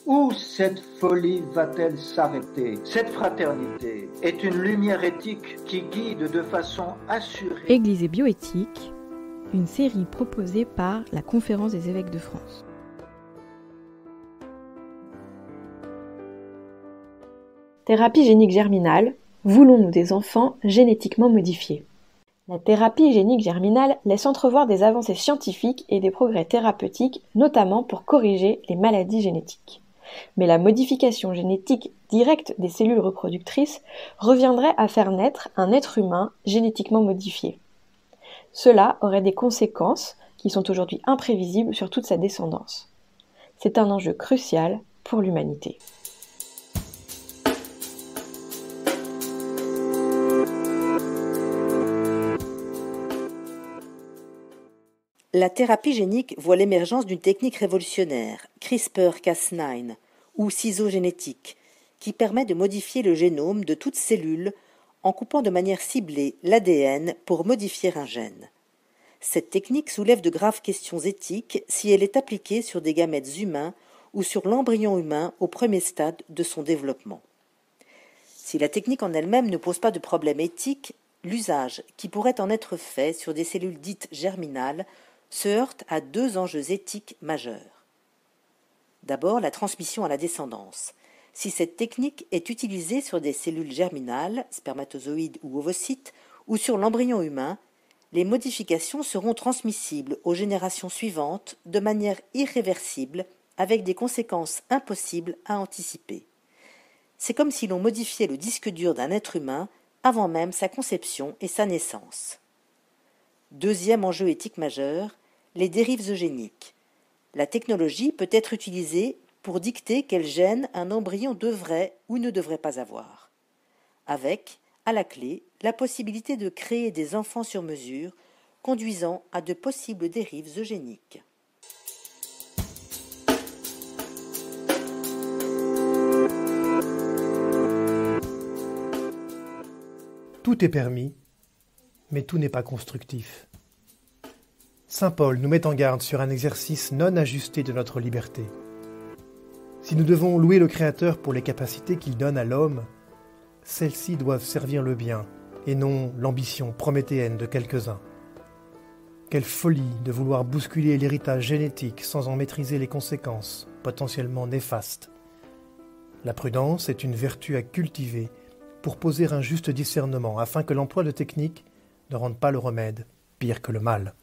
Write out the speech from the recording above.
Où cette folie va-t-elle s'arrêter? Cette fraternité est une lumière éthique qui guide de façon assurée. Église et bioéthique, une série proposée par la Conférence des évêques de France. Thérapie génique germinale, voulons-nous des enfants génétiquement modifiés? La thérapie génique germinale laisse entrevoir des avancées scientifiques et des progrès thérapeutiques, notamment pour corriger les maladies génétiques. Mais la modification génétique directe des cellules reproductrices reviendrait à faire naître un être humain génétiquement modifié. Cela aurait des conséquences qui sont aujourd'hui imprévisibles sur toute sa descendance. C'est un enjeu crucial pour l'humanité. La thérapie génique voit l'émergence d'une technique révolutionnaire, CRISPR-Cas9, ou ciseaux génétiques, qui permet de modifier le génome de toute cellule en coupant de manière ciblée l'ADN pour modifier un gène. Cette technique soulève de graves questions éthiques si elle est appliquée sur des gamètes humains ou sur l'embryon humain au premier stade de son développement. Si la technique en elle-même ne pose pas de problème éthique, l'usage qui pourrait en être fait sur des cellules dites germinales se heurte à deux enjeux éthiques majeurs. D'abord, la transmission à la descendance. Si cette technique est utilisée sur des cellules germinales, spermatozoïdes ou ovocytes, ou sur l'embryon humain, les modifications seront transmissibles aux générations suivantes de manière irréversible, avec des conséquences impossibles à anticiper. C'est comme si l'on modifiait le disque dur d'un être humain avant même sa conception et sa naissance. Deuxième enjeu éthique majeur, les dérives eugéniques. La technologie peut être utilisée pour dicter quel gène un embryon devrait ou ne devrait pas avoir, avec, à la clé, la possibilité de créer des enfants sur mesure, conduisant à de possibles dérives eugéniques. Tout est permis, mais tout n'est pas constructif. Saint Paul nous met en garde sur un exercice non ajusté de notre liberté. Si nous devons louer le Créateur pour les capacités qu'il donne à l'homme, celles-ci doivent servir le bien et non l'ambition prométhéenne de quelques-uns. Quelle folie de vouloir bousculer l'héritage génétique sans en maîtriser les conséquences, potentiellement néfastes. La prudence est une vertu à cultiver pour poser un juste discernement afin que l'emploi de techniques ne rende pas le remède pire que le mal.